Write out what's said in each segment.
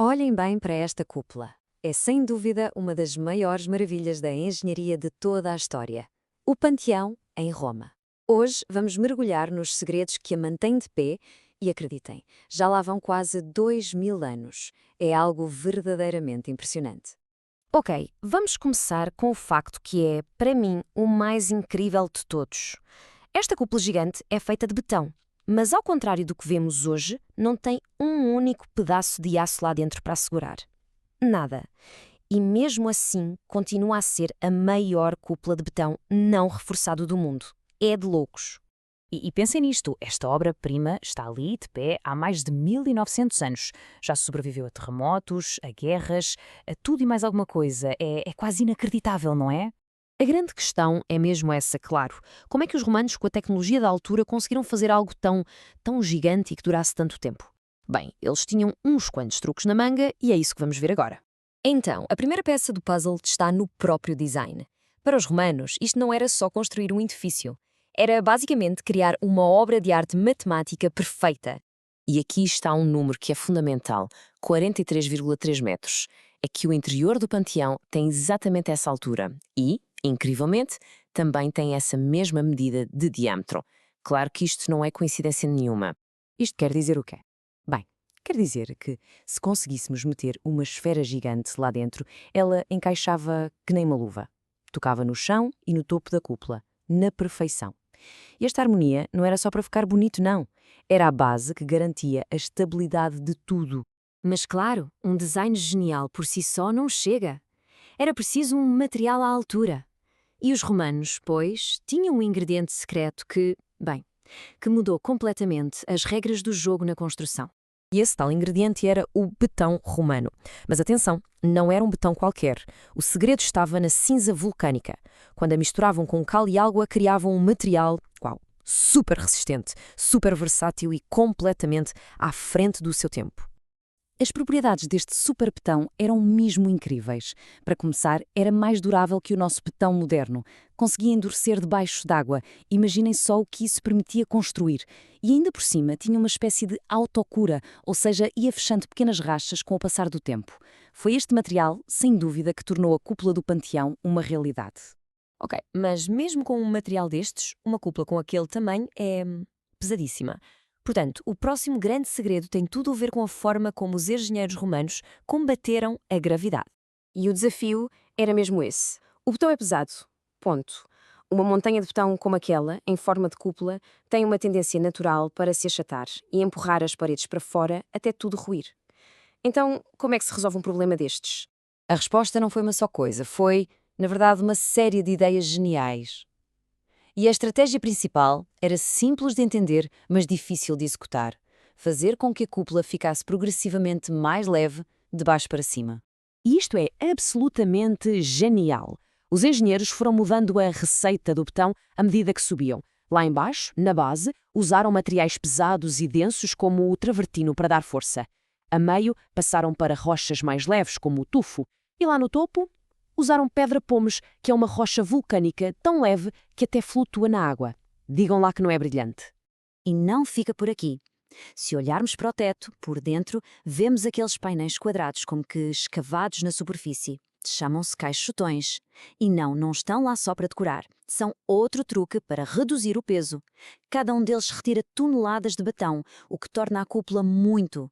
Olhem bem para esta cúpula. É sem dúvida uma das maiores maravilhas da engenharia de toda a história. O Panteão, em Roma. Hoje vamos mergulhar nos segredos que a mantêm de pé e acreditem, já lá vão quase 2000 anos. É algo verdadeiramente impressionante. Ok, vamos começar com o facto que é, para mim, o mais incrível de todos. Esta cúpula gigante é feita de betão, mas ao contrário do que vemos hoje, não tem um único pedaço de aço lá dentro para segurar. Nada. E mesmo assim, continua a ser a maior cúpula de betão não reforçado do mundo. É de loucos. E pensem nisto, esta obra-prima está ali, de pé, há mais de 1900 anos. Já sobreviveu a terremotos, a guerras, a tudo e mais alguma coisa. É quase inacreditável, não é? A grande questão é mesmo essa, claro. Como é que os romanos, com a tecnologia da altura, conseguiram fazer algo tão gigante e que durasse tanto tempo? Bem, eles tinham uns quantos truques na manga e é isso que vamos ver agora. Então, a primeira peça do puzzle está no próprio design. Para os romanos, isto não era só construir um edifício. Era basicamente criar uma obra de arte matemática perfeita. E aqui está um número que é fundamental, 43,3 metros. É que o interior do panteão tem exatamente essa altura e, incrivelmente, também tem essa mesma medida de diâmetro. Claro que isto não é coincidência nenhuma. Isto quer dizer o quê? Bem, quer dizer que se conseguíssemos meter uma esfera gigante lá dentro, ela encaixava que nem uma luva. Tocava no chão e no topo da cúpula, na perfeição. E esta harmonia não era só para ficar bonito, não. Era a base que garantia a estabilidade de tudo. Mas claro, um design genial por si só não chega. Era preciso um material à altura. E os romanos, pois, tinham um ingrediente secreto que mudou completamente as regras do jogo na construção. E esse tal ingrediente era o betão romano. Mas atenção, não era um betão qualquer. O segredo estava na cinza vulcânica. Quando a misturavam com cal e água, criavam um material, super resistente, super versátil e completamente à frente do seu tempo. As propriedades deste super betão eram mesmo incríveis. Para começar, era mais durável que o nosso betão moderno. Conseguia endurecer debaixo d'água. Imaginem só o que isso permitia construir. E ainda por cima tinha uma espécie de autocura, ou seja, ia fechando pequenas rachas com o passar do tempo. Foi este material, sem dúvida, que tornou a cúpula do Panteão uma realidade. Ok, mas mesmo com um material destes, uma cúpula com aquele tamanho é pesadíssima. Portanto, o próximo grande segredo tem tudo a ver com a forma como os engenheiros romanos combateram a gravidade. E o desafio era mesmo esse. O betão é pesado. Ponto. Uma montanha de betão como aquela, em forma de cúpula, tem uma tendência natural para se achatar e empurrar as paredes para fora até tudo ruir. Então, como é que se resolve um problema destes? A resposta não foi uma só coisa, foi, na verdade, uma série de ideias geniais. E a estratégia principal era simples de entender, mas difícil de executar. Fazer com que a cúpula ficasse progressivamente mais leve, de baixo para cima. E isto é absolutamente genial. Os engenheiros foram mudando a receita do betão à medida que subiam. Lá embaixo, na base, usaram materiais pesados e densos como o travertino para dar força. A meio, passaram para rochas mais leves como o tufo. E lá no topo, usaram pedra-pomes, que é uma rocha vulcânica tão leve que até flutua na água. Digam lá que não é brilhante. E não fica por aqui. Se olharmos para o teto, por dentro, vemos aqueles painéis quadrados como que escavados na superfície. Chamam-se caixotões. E não estão lá só para decorar. São outro truque para reduzir o peso. Cada um deles retira toneladas de betão, o que torna a cúpula muito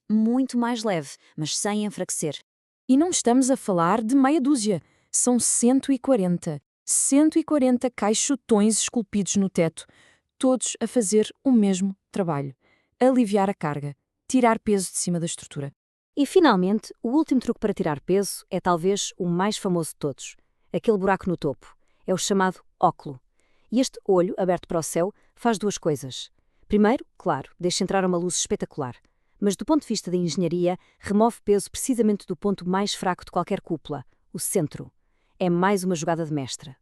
mais leve, mas sem enfraquecer. E não estamos a falar de meia dúzia. São 140. 140 caixotões esculpidos no teto, todos a fazer o mesmo trabalho. Aliviar a carga, tirar peso de cima da estrutura. E, finalmente, o último truque para tirar peso é talvez o mais famoso de todos. Aquele buraco no topo. É o chamado óculo. E este olho, aberto para o céu, faz duas coisas. Primeiro, claro, deixa entrar uma luz espetacular. Mas, do ponto de vista da engenharia, remove peso precisamente do ponto mais fraco de qualquer cúpula, o centro. É mais uma jogada de mestre.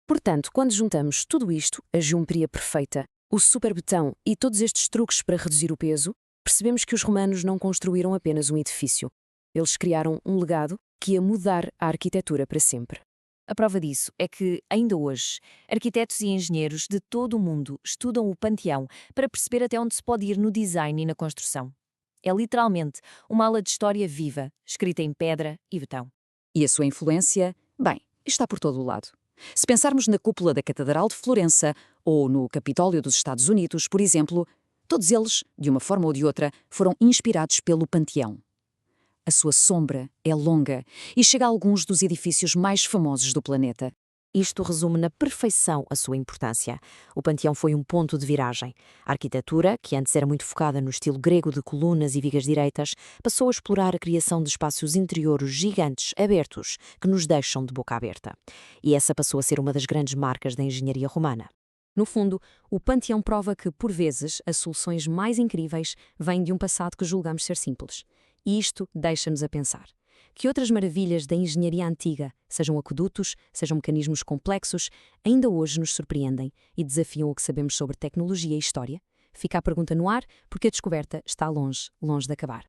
Portanto, quando juntamos tudo isto, a geometria perfeita, o superbetão e todos estes truques para reduzir o peso, percebemos que os romanos não construíram apenas um edifício. Eles criaram um legado que ia mudar a arquitetura para sempre. A prova disso é que, ainda hoje, arquitetos e engenheiros de todo o mundo estudam o Panteão para perceber até onde se pode ir no design e na construção. É literalmente uma aula de história viva, escrita em pedra e betão. E a sua influência, bem, está por todo o lado. Se pensarmos na cúpula da Catedral de Florença ou no Capitólio dos Estados Unidos, por exemplo, todos eles, de uma forma ou de outra, foram inspirados pelo Panteão. A sua sombra é longa e chega a alguns dos edifícios mais famosos do planeta. Isto resume na perfeição a sua importância. O Panteão foi um ponto de viragem. A arquitetura, que antes era muito focada no estilo grego de colunas e vigas direitas, passou a explorar a criação de espaços interiores gigantes, abertos, que nos deixam de boca aberta. E essa passou a ser uma das grandes marcas da engenharia romana. No fundo, o Panteão prova que, por vezes, as soluções mais incríveis vêm de um passado que julgamos ser simples. E isto deixa-nos a pensar. Que outras maravilhas da engenharia antiga, sejam aquedutos, sejam mecanismos complexos, ainda hoje nos surpreendem e desafiam o que sabemos sobre tecnologia e história? Fica a pergunta no ar, porque a descoberta está longe, longe de acabar.